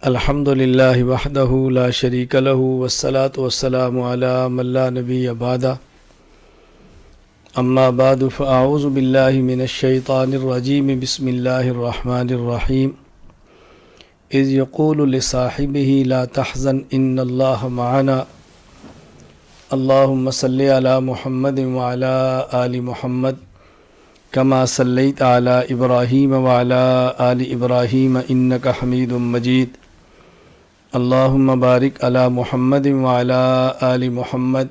الحمدللہ وحدہ لا شریک لہ والصلاة والسلام علی من لا نبی بعدہ اما بعد فاعوذ باللہ من الشیطان الرجیم بسم اللہ الرحمن الرحیم اذ یقول لصاحبہ لا تحزن ان اللہ معنا اللہم صلی علی محمد وعلی آل محمد کما صلیت علی ابراہیم وعلی آل ابراہیم انک حمید مجید اللہم بارک علی محمد وعلی آل محمد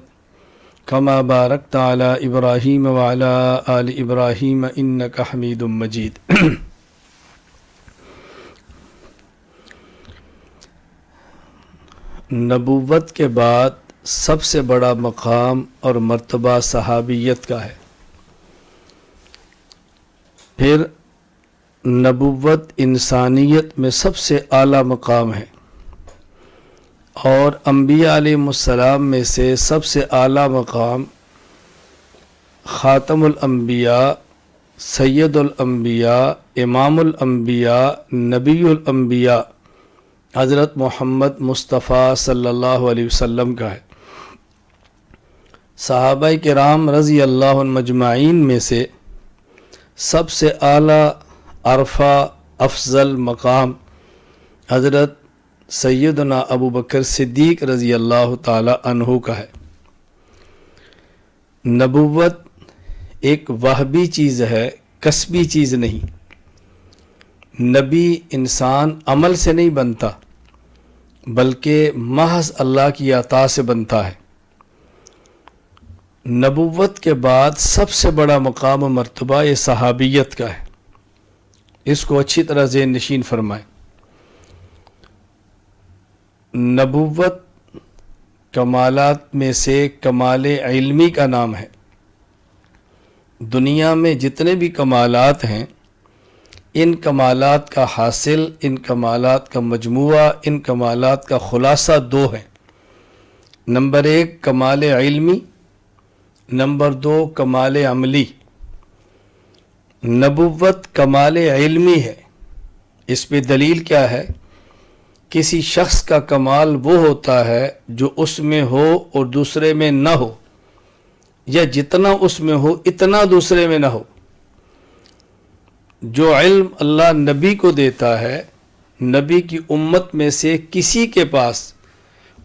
کما بارکت علی ابراہیم وعلی آل ابراہیم انک حمید مجید۔ نبوت کے بعد سب سے بڑا مقام اور مرتبہ صحابیت کا ہے۔ پھر نبوت انسانیت میں سب سے اعلیٰ مقام ہے، اور انبیاء علیہ السلام میں سے سب سے اعلیٰ مقام خاتم الانبیاء، سید الانبیاء، امام الانبیاء، نبی الانبیاء حضرت محمد مصطفیٰ صلی اللہ علیہ وسلم کا ہے۔ صحابہ کرام رضی اللہ عنہم مجمعین میں سے سب سے اعلیٰ عرفہ افضل مقام حضرت سیدنا ابو بکر صدیق رضی اللہ تعالی عنہ کا ہے۔ نبوت ایک وہبی چیز ہے، کسبی چیز نہیں۔ نبی انسان عمل سے نہیں بنتا بلکہ محض اللہ کی عطا سے بنتا ہے۔ نبوت کے بعد سب سے بڑا مقام و مرتبہ یہ صحابیت کا ہے، اس کو اچھی طرح ذہن نشین فرمائیں۔ نبوت کمالات میں سے کمال علمی کا نام ہے۔ دنیا میں جتنے بھی کمالات ہیں، ان کمالات کا حاصل، ان کمالات کا مجموعہ، ان کمالات کا خلاصہ دو ہیں۔ نمبر ایک کمال علمی، نمبر دو کمال عملی۔ نبوت کمال علمی ہے، اس پہ دلیل کیا ہے؟ کسی شخص کا کمال وہ ہوتا ہے جو اس میں ہو اور دوسرے میں نہ ہو، یا جتنا اس میں ہو اتنا دوسرے میں نہ ہو۔ جو علم اللہ نبی کو دیتا ہے، نبی کی امت میں سے کسی کے پاس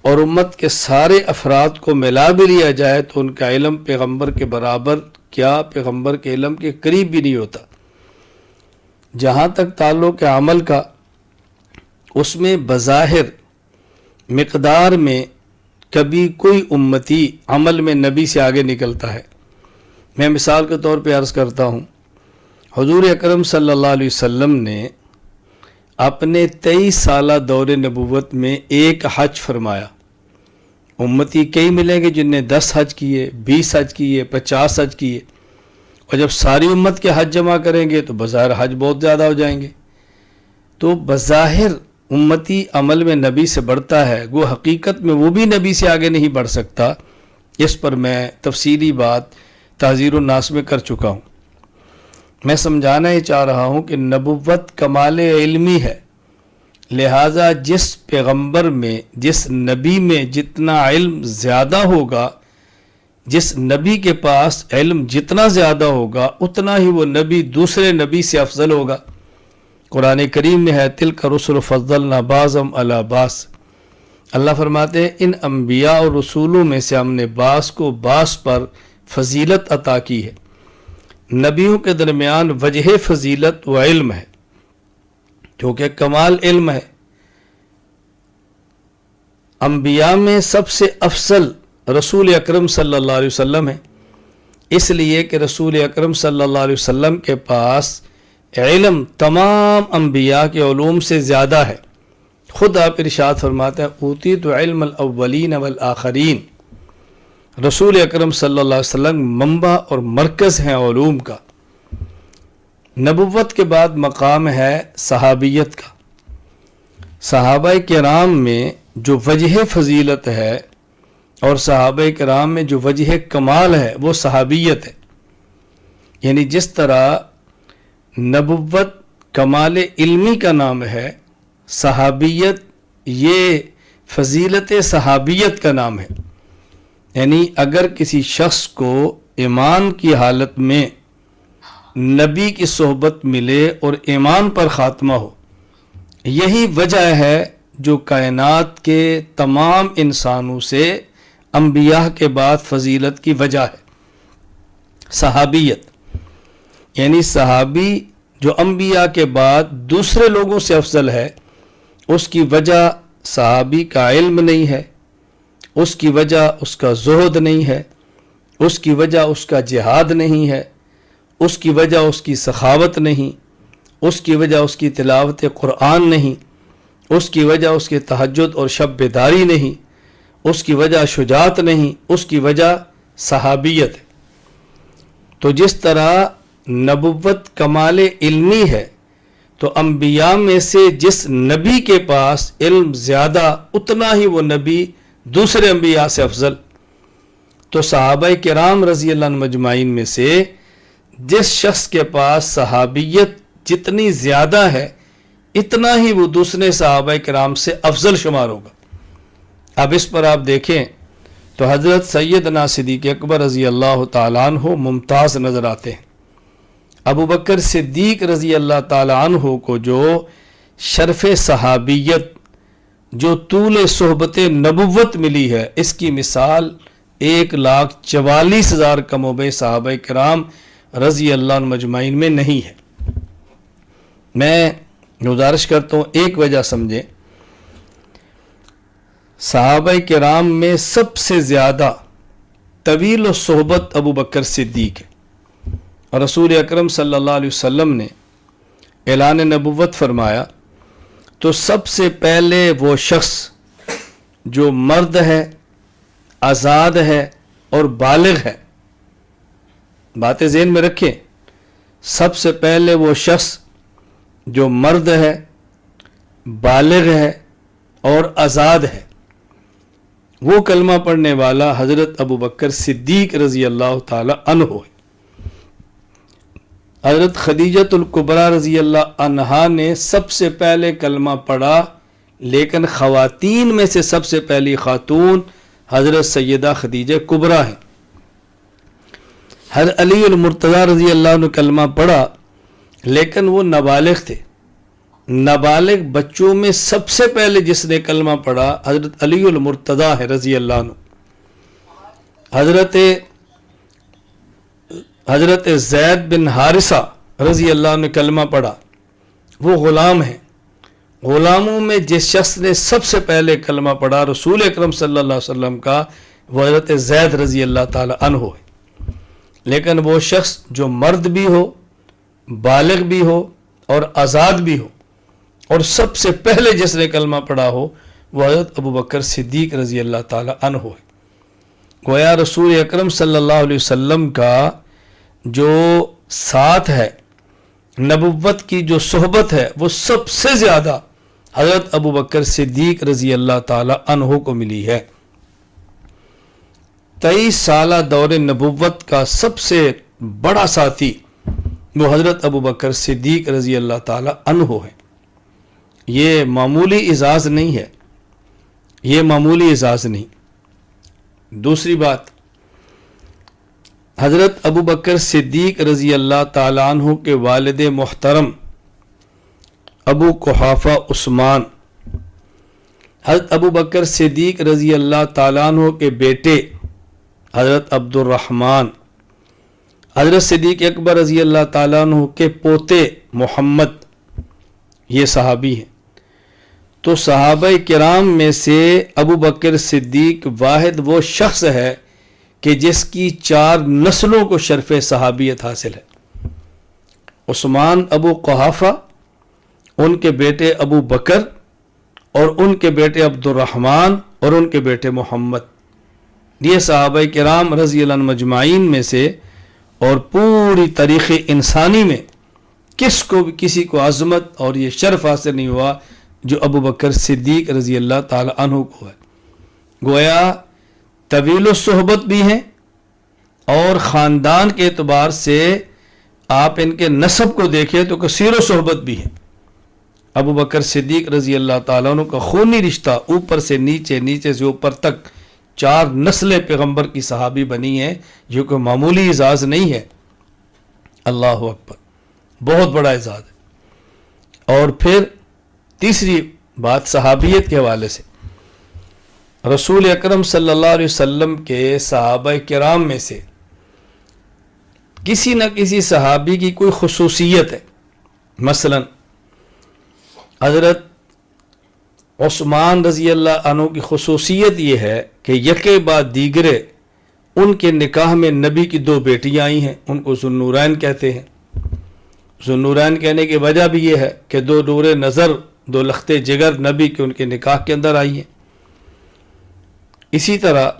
اور امت کے سارے افراد کو ملا بھی لیا جائے تو ان کا علم پیغمبر کے برابر کیا، پیغمبر کے علم کے قریب بھی نہیں ہوتا۔ جہاں تک تعلق عمل کا، اس میں بظاہر مقدار میں کبھی کوئی امتی عمل میں نبی سے آگے نکلتا ہے۔ میں مثال کے طور پہ عرض کرتا ہوں، حضور اکرم صلی اللہ علیہ وسلم نے اپنے 23 سالہ دور نبوت میں ایک حج فرمایا۔ امتی کئی ملیں گے جن نے 10 حج کیے، 20 حج کیے، 50 حج کیے، اور جب ساری امت کے حج جمع کریں گے تو بظاہر حج بہت زیادہ ہو جائیں گے۔ تو بظاہر امتی عمل میں نبی سے بڑھتا ہے، وہ حقیقت میں وہ بھی نبی سے آگے نہیں بڑھ سکتا۔ اس پر میں تفصیلی بات تحذیر الناس میں کر چکا ہوں۔ میں سمجھانا یہ چاہ رہا ہوں کہ نبوت کمال علمی ہے، لہٰذا جس پیغمبر میں، جس نبی میں جتنا علم زیادہ ہوگا، جس نبی کے پاس علم جتنا زیادہ ہوگا، اتنا ہی وہ نبی دوسرے نبی سے افضل ہوگا۔ قرآن کریم میں ہے تلک رسل فضلنا بعضهم علی بعض۔ اللہ فرماتے ہیں ان انبیاء اور رسولوں میں سے ہم نے بعض کو بعض پر فضیلت عطا کی ہے۔ نبیوں کے درمیان وجہ فضیلت و علم ہے، کیونکہ کمال علم ہے۔ انبیاء میں سب سے افضل رسول اکرم صلی اللہ علیہ وسلم ہے، اس لیے کہ رسول اکرم صلی اللہ علیہ وسلم کے پاس علم تمام انبیاء کے علوم سے زیادہ ہے۔ خود آپ ارشاد فرماتے ہیں اوتیت علم الاولین والآخرین۔ رسول اکرم صلی اللہ علیہ وسلم منبع اور مرکز ہیں علوم کا۔ نبوت کے بعد مقام ہے صحابیت کا۔ صحابہ کرام میں جو وجہ فضیلت ہے اور صحابہ کرام میں جو وجہ کمال ہے وہ صحابیت ہے۔ یعنی جس طرح نبوت کمال علمی کا نام ہے، صحابیت یہ فضیلت صحابیت کا نام ہے. یعنی اگر کسی شخص کو ایمان کی حالت میں نبی کی صحبت ملے اور ایمان پر خاتمہ ہو، یہی وجہ ہے جو کائنات کے تمام انسانوں سے انبیاء کے بعد فضیلت کی وجہ ہے. صحابیت یعنی صحابی جو انبیاء کے بعد دوسرے لوگوں سے افضل ہے، اس کی وجہ صحابی کا علم نہیں ہے، اس کی وجہ اس کا زہد نہیں ہے، اس کی وجہ اس کا جہاد نہیں ہے، اس کی وجہ اس کی سخاوت نہیں، اس کی وجہ اس کی تلاوت قرآن نہیں، اس کی وجہ اس کے تہجد اور شب بیداری نہیں، اس کی وجہ شجاعت نہیں، اس کی وجہ صحابیت ہے. تو جس طرح نبوت کمال علمی ہے، تو انبیاء میں سے جس نبی کے پاس علم زیادہ اتنا ہی وہ نبی دوسرے انبیاء سے افضل. تو صحابہ کرام رضی اللہ عنہ مجمعین میں سے جس شخص کے پاس صحابیت جتنی زیادہ ہے، اتنا ہی وہ دوسرے صحابہ کرام سے افضل شمار ہوگا. اب اس پر آپ دیکھیں تو حضرت سیدنا صدیق اکبر رضی اللہ تعالیٰ عنہ ممتاز نظر آتے ہیں. ابو بکر صدیق رضی اللہ تعالیٰ عنہ کو جو شرف صحابیت، جو طول صحبت نبوت ملی ہے، اس کی مثال 1,44,000 کم و بیش صحابہ کرام رضی اللہ عنہ مجمعین میں نہیں ہے. میں گزارش کرتا ہوں ایک وجہ سمجھیں، صحابہ کرام میں سب سے زیادہ طویل و صحبت ابو بکر صدیق ہے. اور رسول اکرم صلی اللہ علیہ وسلم نے اعلان نبوت فرمایا تو سب سے پہلے وہ شخص جو مرد ہے، آزاد ہے اور بالغ ہے، باتیں ذہن میں رکھیں، سب سے پہلے وہ شخص جو مرد ہے، بالغ ہے اور آزاد ہے، وہ کلمہ پڑھنے والا حضرت ابو بکر صدیق رضی اللہ تعالی عنہ ہے. حضرت خدیجۃ الکبریٰ رضی اللہ عنہا نے سب سے پہلے کلمہ پڑھا، لیکن خواتین میں سے سب سے پہلی خاتون حضرت سیدہ خدیجہ کبریٰ ہیں. حضرت علی المرتضیٰ رضی اللہ عنہ کلمہ پڑھا، لیکن وہ نابالغ تھے. نابالغ بچوں میں سب سے پہلے جس نے کلمہ پڑھا حضرت علی المرتضیٰ ہے رضی اللہ عنہ. حضرت زید بن حارثہ رضی اللہ عنہ کلمہ پڑھا، وہ غلام ہیں. غلاموں میں جس شخص نے سب سے پہلے کلمہ پڑھا رسول اکرم صلی اللہ علیہ وسلم کا، وہ حضرت زید رضی اللہ تعالی عنہ ہے. لیکن وہ شخص جو مرد بھی ہو، بالغ بھی ہو اور آزاد بھی ہو، اور سب سے پہلے جس نے کلمہ پڑھا ہو، وہ حضرت ابو بکر صدیق رضی اللہ تعالی عنہ ہے. گویا رسول اکرم صلی اللہ علیہ وسلم کا جو ساتھ ہے، نبوت کی جو صحبت ہے، وہ سب سے زیادہ حضرت ابو بکر صدیق رضی اللہ تعالی عنہ کو ملی ہے. 23 سالہ دور نبوت کا سب سے بڑا ساتھی وہ حضرت ابو بکر صدیق رضی اللہ تعالی عنہ ہے. یہ معمولی اعزاز نہیں ہے، یہ معمولی اعزاز نہیں. دوسری بات، حضرت ابو بکر صدیق رضی اللہ تعالیٰ عنہ کے والد محترم ابو قحافہ عثمان، حضرت ابو بکر صدیق رضی اللہ تعالیٰ عنہ کے بیٹے حضرت عبد الرحمن، حضرت صدیق اکبر رضی اللہ تعالیٰ عنہ کے پوتے محمد، یہ صحابی ہیں. تو صحابہ کرام میں سے ابو بکر صدیق واحد وہ شخص ہے کہ جس کی 4 نسلوں کو شرف صحابیت حاصل ہے. عثمان ابو قحافہ، ان کے بیٹے ابو بکر، اور ان کے بیٹے عبد الرحمن، اور ان کے بیٹے محمد. یہ صحابہ کرام رضی اللہ عنہ مجمعین میں سے، اور پوری تاریخ انسانی میں کسی کو عظمت اور یہ شرف حاصل نہیں ہوا جو ابو بکر صدیق رضی اللہ تعالی عنہ کو ہے. گویا طویل الصحبت بھی ہیں، اور خاندان کے اعتبار سے آپ ان کے نسب کو دیکھیں تو کثیر و صحبت بھی ہے۔ ابو بکر صدیق رضی اللہ تعالیٰ عنہ کا خونی رشتہ اوپر سے نیچے، نیچے سے اوپر تک 4 نسلیں پیغمبر کی صحابی بنی ہیں، جو کہ معمولی اعزاز نہیں ہے۔ اللہ اکبر، بہت بڑا اعزاز ہے۔ اور پھر تیسری بات صحابیت کے حوالے سے، رسول اکرم صلی اللہ علیہ وسلم کے صحابہ کرام میں سے کسی نہ کسی صحابی کی کوئی خصوصیت ہے۔ مثلا حضرت عثمان رضی اللہ عنہ کی خصوصیت یہ ہے کہ یکے بعد دیگرے ان کے نکاح میں نبی کی 2 بیٹیاں آئی ہیں، ان کو ذوالنورین کہتے ہیں۔ ذوالنورین کہنے کی وجہ بھی یہ ہے کہ 2 نور نظر، 2 لخت جگر نبی کے ان کے نکاح کے اندر آئی ہیں۔ اسی طرح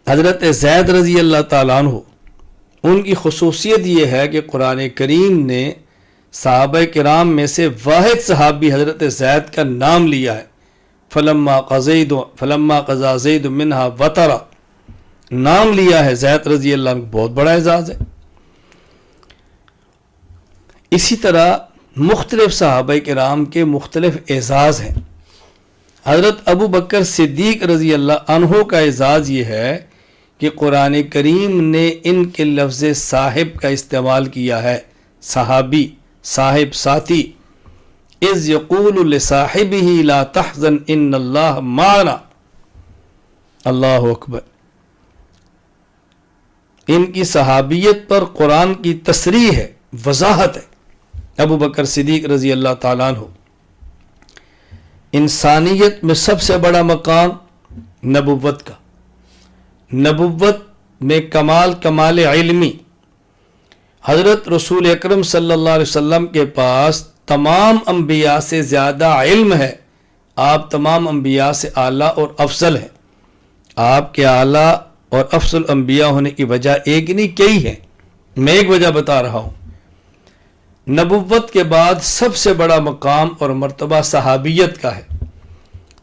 حضرت زید رضی اللہ تعالیٰ عنہ، ان کی خصوصیت یہ ہے کہ قرآن کریم نے صحابہ کرام میں سے واحد صحابی حضرت زید کا نام لیا ہے۔ فلما قضا زید منہا وطرا، نام لیا ہے زید رضی اللہ عنہ، بہت بڑا اعزاز ہے۔ اسی طرح مختلف صحابہ کرام کے مختلف اعزاز ہیں۔ حضرت ابو بکر صدیق رضی اللہ عنہ کا اعزاز یہ ہے کہ قرآن کریم نے ان کے لفظ صاحب کا استعمال کیا ہے، صحابی، صاحب، ساتھی۔ اذ یقول لصاحبہ لا تحزن ان اللہ معنا، اللہ اکبر۔ ان کی صحابیت پر قرآن کی تصریح ہے، وضاحت ہے۔ ابو بکر صدیق رضی اللہ تعالیٰ عنہ، انسانیت میں سب سے بڑا مقام نبوت کا، نبوت میں کمال علمی۔ حضرت رسول اکرم صلی اللہ علیہ وسلم کے پاس تمام انبیاء سے زیادہ علم ہے، آپ تمام انبیاء سے اعلیٰ اور افضل ہیں۔ آپ کے اعلیٰ اور افضل انبیاء ہونے کی وجہ ایک نہیں کئی ہے، میں ایک وجہ بتا رہا ہوں۔ نبوت کے بعد سب سے بڑا مقام اور مرتبہ صحابیت کا ہے۔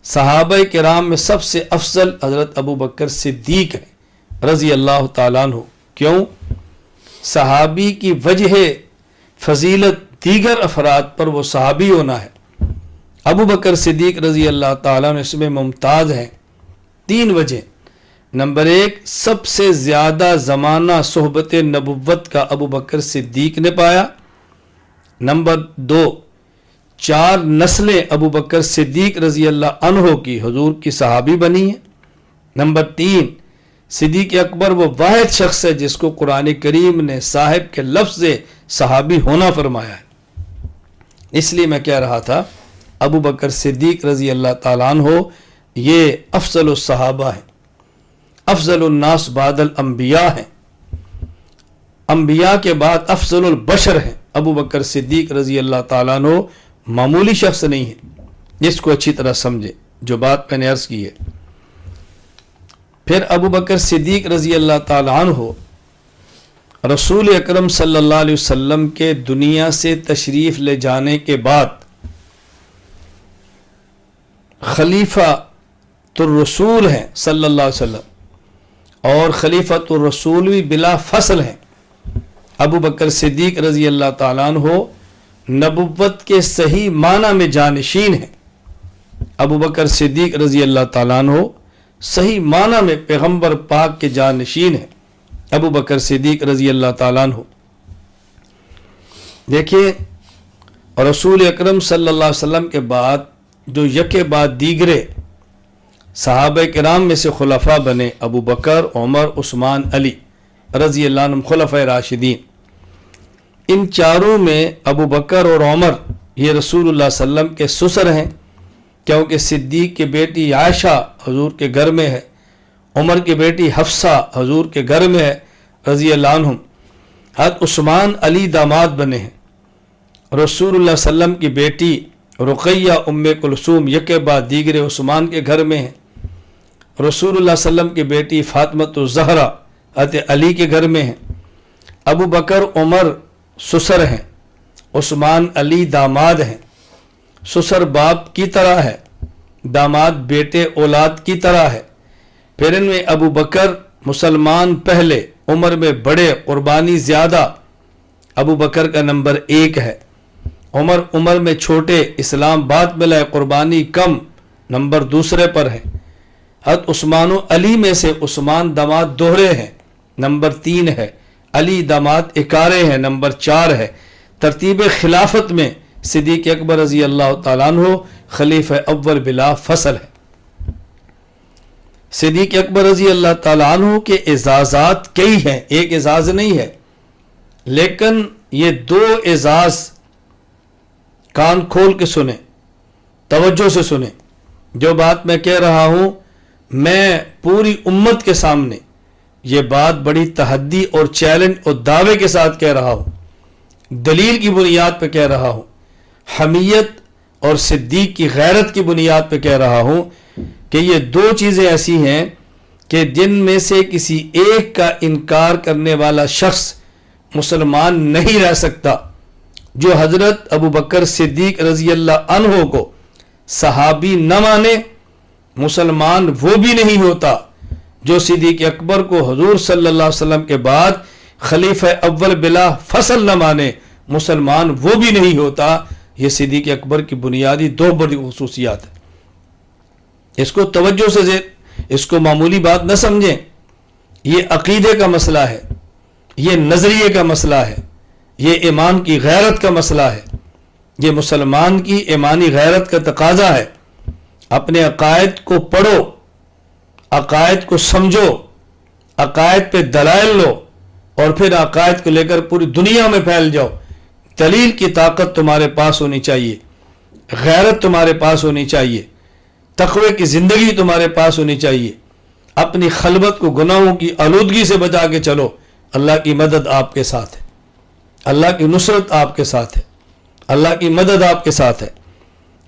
صحابہ کرام میں سب سے افضل حضرت ابو بکر صدیق ہے رضی اللہ تعالیٰ عنہ۔ کیوں؟ صحابی کی وجہ فضیلت دیگر افراد پر وہ صحابی ہونا ہے۔ ابو بکر صدیق رضی اللہ تعالیٰ عنہ اس میں ممتاز ہیں، 3 وجہ۔ نمبر 1، سب سے زیادہ زمانہ صحبت نبوت کا ابو بکر صدیق نے پایا۔ نمبر 2، 4 نسلیں ابو بکر صدیق رضی اللہ عنہ کی حضور کی صحابی بنی ہیں۔ نمبر 3، صدیق اکبر وہ واحد شخص ہے جس کو قرآن کریم نے صاحب کے لفظ صحابی ہونا فرمایا ہے۔ اس لیے میں کہہ رہا تھا ابو بکر صدیق رضی اللہ تعالیٰ عنہ یہ افضل الصحابہ ہیں، افضل الناس بعد الانبیاء ہیں، انبیاء کے بعد افضل البشر ہیں۔ ابو بکر صدیق رضی اللہ تعالیٰ عنہ معمولی شخص نہیں ہے، جس کو اچھی طرح سمجھے جو بات میں نے عرض کی ہے۔ پھر ابو بکر صدیق رضی اللہ تعالیٰ عنہ رسول اکرم صلی اللہ علیہ وسلم کے دنیا سے تشریف لے جانے کے بعد خلیفۃ الرسول ہیں صلی اللہ علیہ وسلم، اور خلیفۃ الرسول بھی بلا فصل ہیں۔ ابو بکر صدیق رضی اللہ تعالیٰ عنہ نبوت کے صحیح معنی میں جانشین ہیں۔ ابو بکر صدیق رضی اللہ تعالیٰ عنہ صحیح معنی میں پیغمبر پاک کے جانشین ہیں۔ ابو بکر صدیق رضی اللہ تعالیٰ عنہ دیکھیے، رسول اکرم صلی اللہ علیہ وسلم کے بعد جو یکے بعد دیگرے صحابہ کرام میں سے خلفاء بنے، ابو بکر، عمر، عثمان، علی رضی اللہ عنہم خلفائے راشدین، ان چاروں میں ابو بکر اور عمر یہ رسول اللہ صلی اللہ علیہ وسلم کے سسر ہیں، کیونکہ صدیق کی بیٹی عائشہ حضور کے گھر میں ہے، عمر کی بیٹی حفصہ حضور کے گھر میں ہے رضی اللہ عنہم۔ حضرت عثمان علی داماد بنے ہیں۔ رسول اللہ صلی اللہ علیہ وسلم کی بیٹی رقیہ ام کلثوم یکے بعد دیگرے عثمان کے گھر میں ہیں۔ رسول اللہ صلی اللہ علیہ وسلم کی بیٹی فاطمۃ الزہرا حضرت علی کے گھر میں ہیں۔ ابو بکر عمر سسر ہیں، عثمان علی داماد ہیں۔ سسر باپ کی طرح ہے، داماد بیٹے اولاد کی طرح ہے۔ پھر ان میں ابو بکر مسلمان پہلے، عمر میں بڑے، قربانی زیادہ، ابو بکر کا نمبر 1 ہے۔ عمر میں چھوٹے، اسلام بعد ملا ہے، قربانی کم، نمبر 2 پر ہے۔ حضرت عثمان و علی میں سے عثمان داماد دوہرے ہیں، نمبر 3 ہے۔ علی داماد اکارے ہیں، نمبر 4 ہے۔ ترتیب خلافت میں صدیق اکبر رضی اللہ تعالیٰ عنہ خلیفہ اول بلا فصل ہے۔ صدیق اکبر رضی اللہ تعالیٰ عنہ کے اعزازات کئی ہیں، ایک اعزاز نہیں ہے، لیکن یہ 2 اعزاز کان کھول کے سنیں، توجہ سے سنیں۔ جو بات میں کہہ رہا ہوں میں پوری امت کے سامنے یہ بات بڑی تحدی اور چیلنج اور دعوے کے ساتھ کہہ رہا ہوں، دلیل کی بنیاد پہ کہہ رہا ہوں، حمیت اور صدیق کی غیرت کی بنیاد پہ کہہ رہا ہوں کہ یہ 2 چیزیں ایسی ہیں کہ جن میں سے کسی ایک کا انکار کرنے والا شخص مسلمان نہیں رہ سکتا۔ جو حضرت ابو بکر صدیق رضی اللہ عنہ کو صحابی نہ مانے، مسلمان وہ بھی نہیں ہوتا۔ جو صدیق اکبر کو حضور صلی اللہ علیہ وسلم کے بعد خلیفہ اول بلا فصل نہ مانے، مسلمان وہ بھی نہیں ہوتا۔ یہ صدیق اکبر کی بنیادی 2 بڑی خصوصیات ہیں۔ اس کو توجہ سے، اس کو معمولی بات نہ سمجھیں، یہ عقیدے کا مسئلہ ہے، یہ نظریے کا مسئلہ ہے، یہ ایمان کی غیرت کا مسئلہ ہے، یہ مسلمان کی ایمانی غیرت کا تقاضا ہے۔ اپنے عقائد کو پڑھو، عقائد کو سمجھو، عقائد پہ دلائل لو، اور پھر عقائد کو لے کر پوری دنیا میں پھیل جاؤ۔ دلیل کی طاقت تمہارے پاس ہونی چاہیے، غیرت تمہارے پاس ہونی چاہیے، تقوی کی زندگی تمہارے پاس ہونی چاہیے۔ اپنی خلوت کو گناہوں کی آلودگی سے بچا کے چلو، اللہ کی مدد آپ کے ساتھ ہے، اللہ کی نصرت آپ کے ساتھ ہے، اللہ کی مدد آپ کے ساتھ ہے۔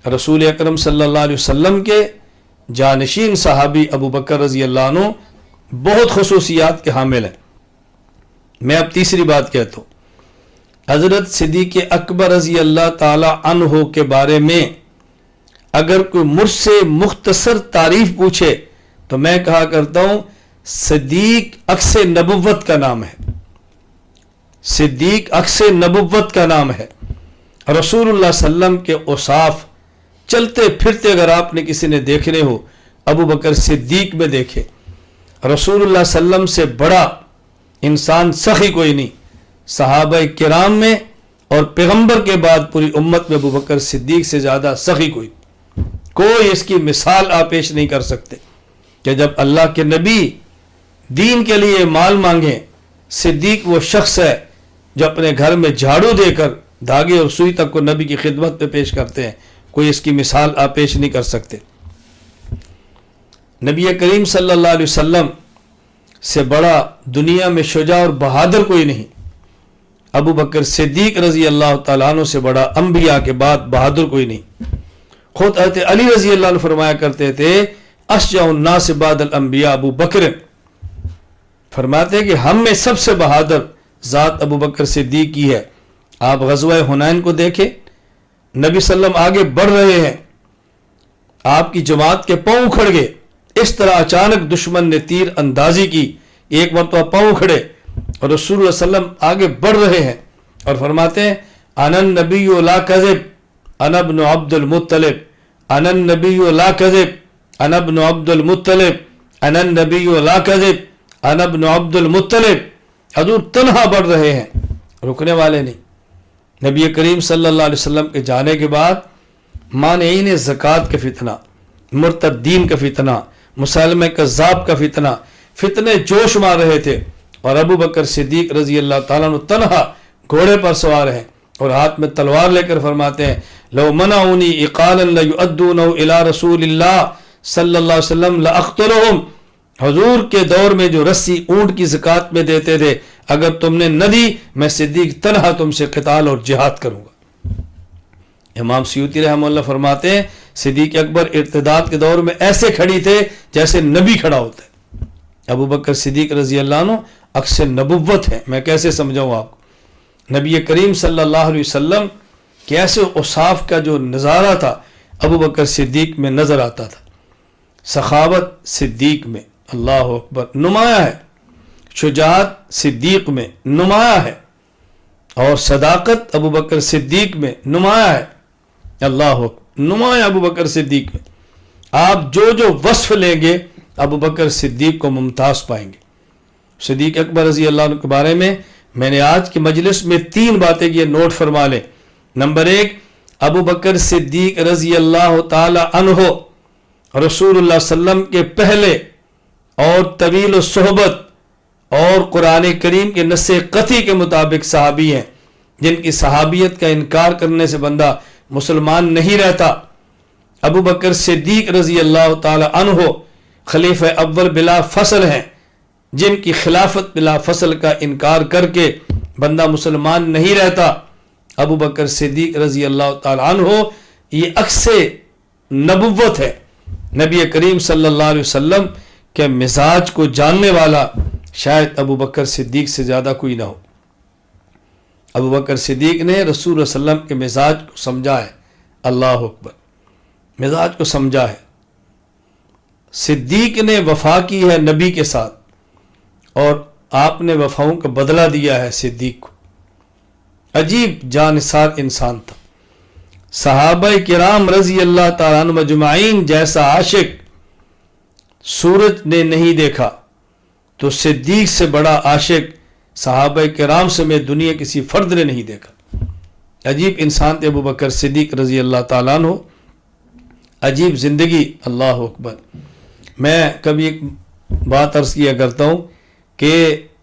رسول اکرم صلی اللہ علیہ وسلم کے جانشین صحابی ابو بکر رضی اللہ عنہ بہت خصوصیات کے حامل ہیں۔ میں اب تیسری بات کہتا ہوں، حضرت صدیق اکبر رضی اللہ تعالی عنہ کے بارے میں اگر کوئی مجھ سے مختصر تعریف پوچھے تو میں کہا کرتا ہوں صدیق عکس نبوت کا نام ہے، صدیق عکس نبوت کا نام ہے۔ رسول اللہ صلی اللہ علیہ وسلم کے اوصاف چلتے پھرتے اگر آپ نے کسی نے دیکھنے ہو، ابو بکر صدیق میں دیکھے۔ رسول اللہ صلی اللہ علیہ وسلم سے بڑا انسان سخی کوئی نہیں، صحابہ کرام میں اور پیغمبر کے بعد پوری امت میں ابو بکر صدیق سے زیادہ سخی کوئی اس کی مثال آپ پیش نہیں کر سکتے کہ جب اللہ کے نبی دین کے لیے مال مانگیں، صدیق وہ شخص ہے جو اپنے گھر میں جھاڑو دے کر دھاگے اور سوئی تک کو نبی کی خدمت پہ پیش کرتے ہیں، کوئی اس کی مثال آپ پیش نہیں کر سکتے۔ نبی کریم صلی اللہ علیہ وسلم سے بڑا دنیا میں شجاع اور بہادر کوئی نہیں، ابو بکر صدیق رضی اللہ تعالیٰ عنہ سے بڑا انبیاء کے بعد بہادر کوئی نہیں۔ خود حضرت علی رضی اللہ عنہ فرمایا کرتے تھے اشجع الناس بعد الانبیاء ابو بکر، فرماتے کہ ہم میں سب سے بہادر ذات ابو بکر صدیق کی ہے۔ آپ غزوہ حنین کو دیکھیں، نبی صلی اللہ علیہ وسلم آگے بڑھ رہے ہیں، آپ کی جماعت کے پاؤں اکھڑ گئے، اس طرح اچانک دشمن نے تیر اندازی کی، ایک مرتبہ پاؤں کھڑے اور رسول اللہ صلی اللہ علیہ وسلم آگے بڑھ رہے ہیں اور فرماتے ہیں انا النبی لا کذب انا ابن عبد المطلب، انا النبی لا کذب انا ابن عبد المطلب، انا النبی لا کذب انا ابن عبد المطلب۔ حضور تنہا بڑھ رہے ہیں، رکنے والے نہیں۔ نبی کریم صلی اللہ علیہ وسلم کے جانے کے بعد مانعین زکوٰۃ کا فتنہ، مرتدین کا فتنہ، مسلمہ کذاب کا فتنہ، فتنے جوش مار رہے تھے، اور ابو بکر صدیق رضی اللہ تعالیٰ عنہ تنہا گھوڑے پر سوار ہیں اور ہاتھ میں تلوار لے کر فرماتے ہیں لو منعونی اقالا لیؤدونہ الی رسول اللہ صلی اللہ علیہ وسلم لاقتلہم۔ حضور کے دور میں جو رسی اونٹ کی زکوٰۃ میں دیتے تھے، اگر تم نے نہ دی میں صدیق تنہا تم سے قتال اور جہاد کروں گا۔ امام سیوطی رحمہ اللہ فرماتے ہیں صدیق اکبر ارتداد کے دور میں ایسے کھڑی تھے جیسے نبی کھڑا ہوتا ہے۔ ابو بکر صدیق رضی اللہ عنہ عکس نبوت ہے۔ میں کیسے سمجھاؤں آپ کو؟ نبی کریم صلی اللہ علیہ وسلم کے ایسے اوصاف کا جو نظارہ تھا ابو بکر صدیق میں نظر آتا تھا۔ سخاوت صدیق میں اللہ اکبر نمایاں ہے۔ شجاعت صدیق میں نمایاں ہے اور صداقت ابو بکر صدیق میں نمایاں ہے. اللہ اکبر، نمایاں ابو بکر صدیق میں. آپ جو جو وصف لیں گے ابو بکر صدیق کو ممتاز پائیں گے. صدیق اکبر رضی اللہ عنہ کے بارے میں نے آج کی مجلس میں 3 باتیں یہ نوٹ فرما لیں. نمبر 1، ابو بکر صدیق رضی اللہ تعالی عنہ رسول اللہ صلی اللہ علیہ وسلم کے پہلے اور طویل و صحبت اور قرآن کریم کے نص قطعی کے مطابق صحابی ہیں، جن کی صحابیت کا انکار کرنے سے بندہ مسلمان نہیں رہتا. ابو بکر صدیق رضی اللہ تعالی عنہ خلیفہ اول بلا فصل ہیں، جن کی خلافت بلا فصل کا انکار کر کے بندہ مسلمان نہیں رہتا. ابو بکر صدیق رضی اللہ تعالی عنہ یہ عکس نبوت ہے. نبی کریم صلی اللہ علیہ وسلم کے مزاج کو جاننے والا شاید ابو بکر صدیق سے زیادہ کوئی نہ ہو. ابو بکر صدیق نے رسول اللہ صلی اللہ علیہ وسلم کے مزاج کو سمجھا ہے. اللہ اکبر، مزاج کو سمجھا ہے. صدیق نے وفا کی ہے نبی کے ساتھ اور آپ نے وفاؤں کا بدلہ دیا ہے صدیق کو. عجیب جانثار انسان تھا. صحابہ کرام رضی اللہ تعالیٰ عنہ مجمعین جیسا عاشق سورج نے نہیں دیکھا تو صدیق سے بڑا عاشق صحابہ کرام سے میں دنیا کسی فرد نے نہیں دیکھا. عجیب انسان تھے ابو بکر صدیق رضی اللہ تعالیٰ عنہ. عجیب زندگی. اللہ اکبر. میں کبھی ایک بات عرض کیا کرتا ہوں کہ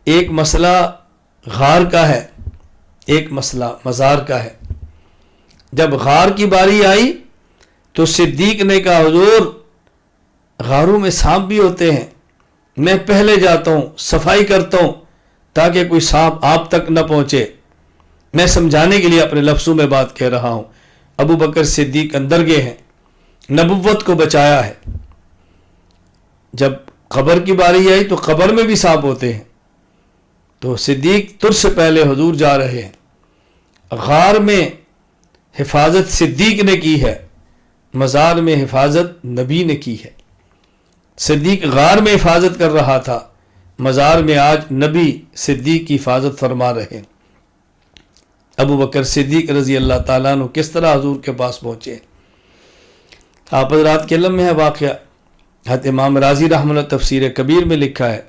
ایک مسئلہ غار کا ہے، ایک مسئلہ مزار کا ہے. جب غار کی باری آئی تو صدیق نے کہا حضور غاروں میں سانپ بھی ہوتے ہیں، میں پہلے جاتا ہوں صفائی کرتا ہوں تاکہ کوئی سانپ آپ تک نہ پہنچے. میں سمجھانے کے لیے اپنے لفظوں میں بات کہہ رہا ہوں. ابو بکر صدیق اندر گئے ہیں، نبوت کو بچایا ہے. جب قبر کی باری آئی تو قبر میں بھی سانپ ہوتے ہیں تو صدیق تر سے پہلے حضور جا رہے ہیں. غار میں حفاظت صدیق نے کی ہے، مزار میں حفاظت نبی نے کی ہے. صدیق غار میں حفاظت کر رہا تھا، مزار میں آج نبی صدیق کی حفاظت فرما رہے ہیں. ابو بکر صدیق رضی اللہ تعالیٰ عنہ کس طرح حضور کے پاس پہنچے؟ آپ حضرات کے علم میں ہے واقعہ. حضرت امام راضی رحمہ اللہ تفسیر کبیر میں لکھا ہے،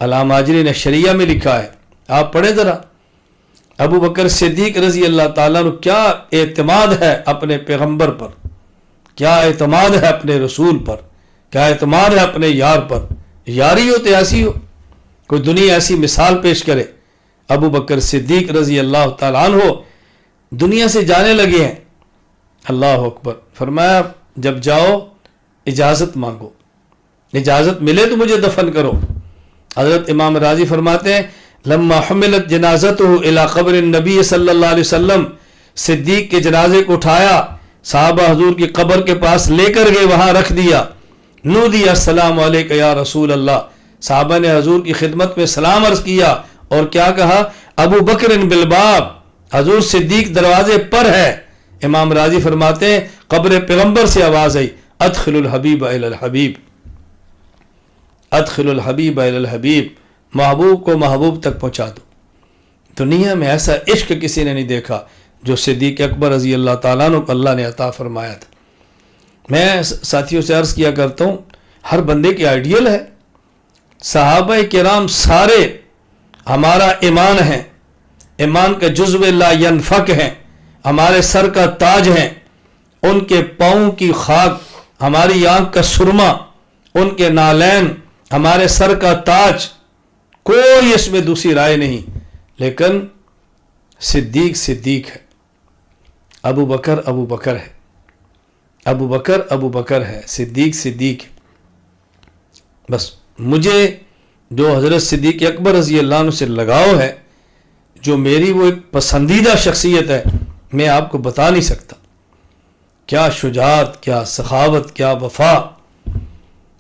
علامہ ماجری نے شریعہ میں لکھا ہے. آپ پڑھیں ذرا. ابو بکر صدیق رضی اللہ تعالیٰ عنہ کیا اعتماد ہے اپنے پیغمبر پر، کیا اعتماد ہے اپنے رسول پر، کیا اعتماد ہے اپنے یار پر. یاری ہو تو ایسی ہو، کوئی دنیا ایسی مثال پیش کرے. ابو بکر صدیق رضی اللہ تعالیٰ عنہ دنیا سے جانے لگے ہیں. اللہ اکبر. فرمایا جب جاؤ اجازت مانگو، اجازت ملے تو مجھے دفن کرو. حضرت امام راضی فرماتے ہیں لما حملت جنازتہ الی قبر النبی صلی اللہ علیہ وسلم، صدیق کے جنازے کو اٹھایا، صحابہ حضور کی قبر کے پاس لے کر گئے، وہاں رکھ دیا. نودی السلام علیکہ یا رسول اللہ. صحابہ نے حضور کی خدمت میں سلام عرض کیا اور کیا کہا؟ ابو بکر بالباب، حضور صدیق دروازے پر ہے. امام راضی فرماتے ہیں قبر پیغمبر سے آواز آئی ادخل الحبیب الی الحبیب، ادخل الحبیب الی الحبیب، محبوب کو محبوب تک پہنچا دو. دنیا میں ایسا عشق کسی نے نہیں دیکھا جو صدیق اکبر رضی اللہ تعالیٰ عنہ کو اللہ نے عطا فرمایا تھا. میں ساتھیوں سے عرض کیا کرتا ہوں ہر بندے کی آئیڈیل ہے. صحابہ کرام سارے ہمارا ایمان ہیں، ایمان کا جزو لا ینفک ہیں، ہمارے سر کا تاج ہیں. ان کے پاؤں کی خاک ہماری آنکھ کا سرما، ان کے نالین ہمارے سر کا تاج. کوئی اس میں دوسری رائے نہیں. لیکن صدیق صدیق ہے، ابو بکر ابو بکر ہے، ابو بکر ابو بکر ہے، صدیق صدیق ہے. بس مجھے جو حضرت صدیق اکبر رضی اللہ عنہ سے لگاؤ ہے، جو میری وہ ایک پسندیدہ شخصیت ہے، میں آپ کو بتا نہیں سکتا. کیا شجاعت، کیا سخاوت، کیا وفا.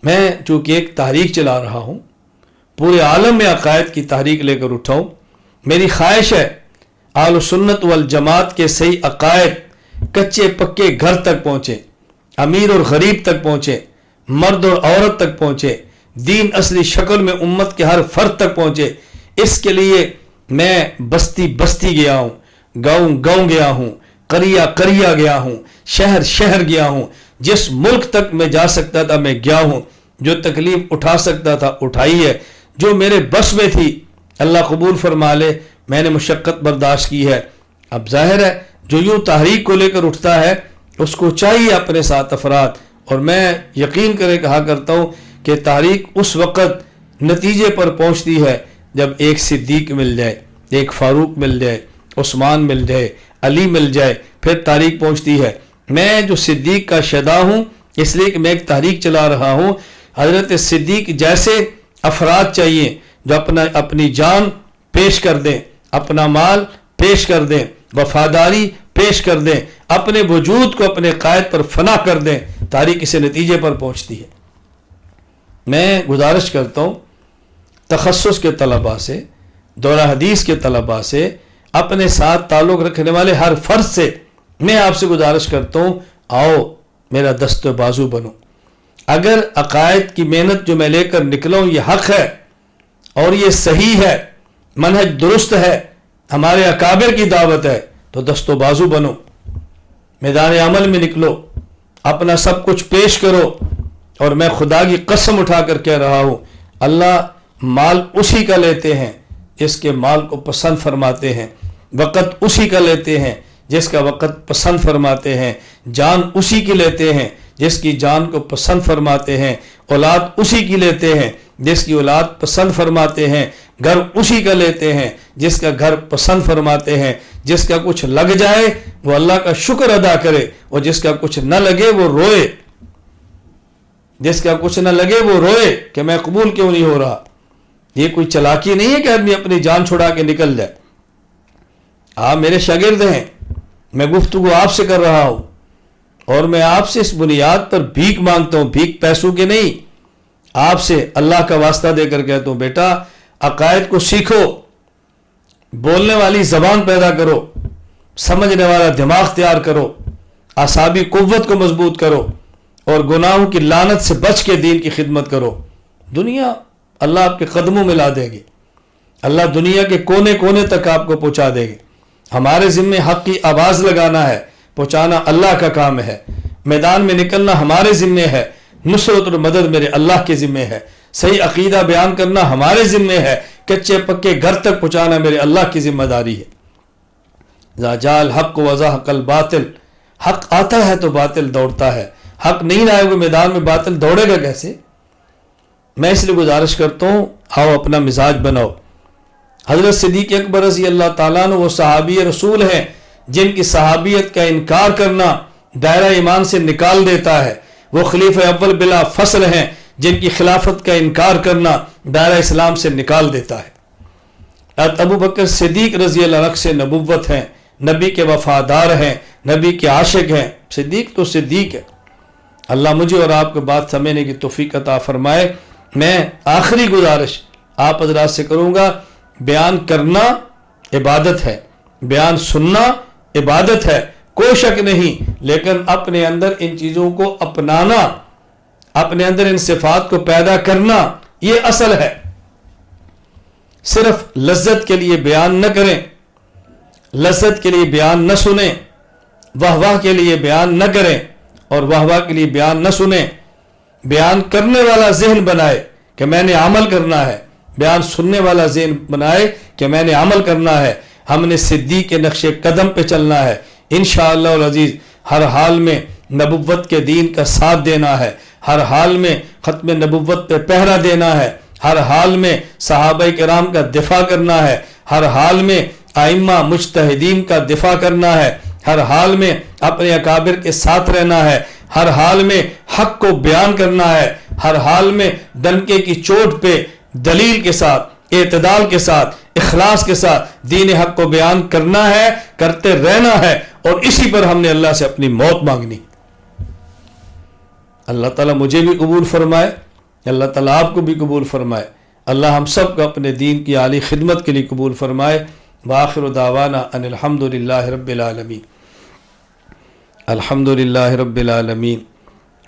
میں چونکہ ایک تحریک چلا رہا ہوں، پورے عالم میں عقائد کی تحریک لے کر اٹھاؤں. میری خواہش ہے اہل سنت والجماعت کے صحیح عقائد کچے پکے گھر تک پہنچے، امیر اور غریب تک پہنچے، مرد اور عورت تک پہنچے، دین اصلی شکل میں امت کے ہر فرد تک پہنچے، اس کے لیے میں بستی بستی گیا ہوں، گاؤں گاؤں گیا ہوں، قریہ قریہ گیا ہوں، شہر شہر گیا ہوں، جس ملک تک میں جا سکتا تھا میں گیا ہوں، جو تکلیف اٹھا سکتا تھا اٹھائی ہے، جو میرے بس میں تھی اللہ قبول فرما لے میں نے مشقت برداشت کی ہے۔ اب ظاہر ہے جو یوں تحریک کو لے کر اٹھتا ہے اس کو چاہیے اپنے ساتھ افراد، اور میں یقین کرے کہا کرتا ہوں کہ تحریک اس وقت نتیجے پر پہنچتی ہے جب ایک صدیق مل جائے، ایک فاروق مل جائے، عثمان مل جائے، علی مل جائے، پھر تحریک پہنچتی ہے۔ میں جو صدیق کا شدا ہوں اس لیے کہ میں ایک تحریک چلا رہا ہوں، حضرت صدیق جیسے افراد چاہیے جو اپنی جان پیش کر دیں، اپنا مال پیش کر دیں، وفاداری پیش کر دیں، اپنے وجود کو اپنے قائد پر فنا کر دیں، تحریک اسے نتیجے پر پہنچتی ہے۔ میں گزارش کرتا ہوں تخصص کے طلباء سے، دورہ حدیث کے طلباء سے، اپنے ساتھ تعلق رکھنے والے ہر فرد سے میں آپ سے گزارش کرتا ہوں آؤ میرا دست و بازو بنو۔ اگر عقائد کی محنت جو میں لے کر نکلا ہوں یہ حق ہے اور یہ صحیح ہے، منہج درست ہے، ہمارے اکابر کی دعوت ہے، تو دست و بازو بنو، میدان عمل میں نکلو، اپنا سب کچھ پیش کرو۔ اور میں خدا کی قسم اٹھا کر کہہ رہا ہوں اللہ مال اسی کا لیتے ہیں جس کے مال کو پسند فرماتے ہیں، وقت اسی کا لیتے ہیں جس کا وقت پسند فرماتے ہیں، جان اسی کی لیتے ہیں جس کی جان کو پسند فرماتے ہیں، اولاد اسی کی لیتے ہیں جس کی اولاد پسند فرماتے ہیں، گھر اسی کا لیتے ہیں جس کا گھر پسند فرماتے ہیں، جس کا کچھ لگ جائے وہ اللہ کا شکر ادا کرے اور جس کا کچھ نہ لگے وہ روئے، جس کا کچھ نہ لگے وہ روئے کہ میں قبول کیوں نہیں ہو رہا۔ یہ کوئی چلاکی نہیں ہے کہ آدمی اپنی جان چھڑا کے نکل جائے۔ آپ میرے شاگرد ہیں، میں گفتگو آپ سے کر رہا ہوں اور میں آپ سے اس بنیاد پر بھیک مانگتا ہوں، بھیک پیسوں کے نہیں، آپ سے اللہ کا واسطہ دے کر کہتا ہوں بیٹا عقائد کو سیکھو، بولنے والی زبان پیدا کرو، سمجھنے والا دماغ تیار کرو، اعصابی قوت کو مضبوط کرو اور گناہوں کی لعنت سے بچ کے دین کی خدمت کرو۔ دنیا اللہ آپ کے قدموں میں لا دے گی، اللہ دنیا کے کونے کونے تک آپ کو پہنچا دے گی۔ ہمارے ذمے حق کی آواز لگانا ہے، پہنچانا اللہ کا کام ہے، میدان میں نکلنا ہمارے ذمے ہے، نصرت اور مدد میرے اللہ کے ذمے ہے، صحیح عقیدہ بیان کرنا ہمارے ذمے ہے، کچے پکے گھر تک پہنچانا میرے اللہ کی ذمہ داری ہے۔ ذا جاء الحق وزهق الباطل، حق آتا ہے تو باطل دوڑتا ہے، حق نہیں آئے گا میدان میں باطل دوڑے گا کیسے؟ میں اس لیے گزارش کرتا ہوں آؤ اپنا مزاج بناؤ۔ حضرت صدیق اکبر رضی اللہ تعالیٰ عنہ وہ صحابی رسول ہیں جن کی صحابیت کا انکار کرنا دائرہ ایمان سے نکال دیتا ہے، وہ خلیفہ اول بلا فصل ہیں جن کی خلافت کا انکار کرنا دائرہ اسلام سے نکال دیتا ہے۔ ابو بکر صدیق رضی اللہ عنہ سے نبوت ہیں، نبی کے وفادار ہیں، نبی کے عاشق ہیں، صدیق تو صدیق ہے۔ اللہ مجھے اور آپ کو بات سمجھنے کی توفیق عطا فرمائے۔ میں آخری گزارش آپ حضرات سے کروں گا، بیان کرنا عبادت ہے، بیان سننا عبادت ہے، کوئی شک نہیں، لیکن اپنے اندر ان چیزوں کو اپنانا، اپنے اندر ان صفات کو پیدا کرنا یہ اصل ہے۔ صرف لذت کے لیے بیان نہ کریں، لذت کے لیے بیان نہ سنیں، واہ واہ کے لیے بیان نہ کریں اور واہ واہ کے لیے بیان نہ سنیں۔ بیان کرنے والا ذہن بنائے کہ میں نے عمل کرنا ہے، بیان سننے والا ذہن بنائے کہ میں نے عمل کرنا ہے۔ ہم نے صدیق کے نقش قدم پہ چلنا ہے انشاءاللہ العزیز، ہر حال میں نبوت کے دین کا ساتھ دینا ہے، ہر حال میں ختم نبوت پہ پہرا دینا ہے، ہر حال میں صحابہ کرام کا دفاع کرنا ہے، ہر حال میں ائمہ مجتہدین کا دفاع کرنا ہے، ہر حال میں اپنے اکابر کے ساتھ رہنا ہے، ہر حال میں حق کو بیان کرنا ہے، ہر حال میں ڈنکے کی چوٹ پہ دلیل کے ساتھ، اعتدال کے ساتھ، اخلاص کے ساتھ دین حق کو بیان کرنا ہے، کرتے رہنا ہے، اور اسی پر ہم نے اللہ سے اپنی موت مانگنی۔ اللہ تعالیٰ مجھے بھی قبول فرمائے، اللہ تعالیٰ آپ کو بھی قبول فرمائے، اللہ ہم سب کو اپنے دین کی عالی خدمت کے لیے قبول فرمائے۔ وآخر دعوانا ان الحمدللہ رب العالمین، الحمدللہ رب العالمین،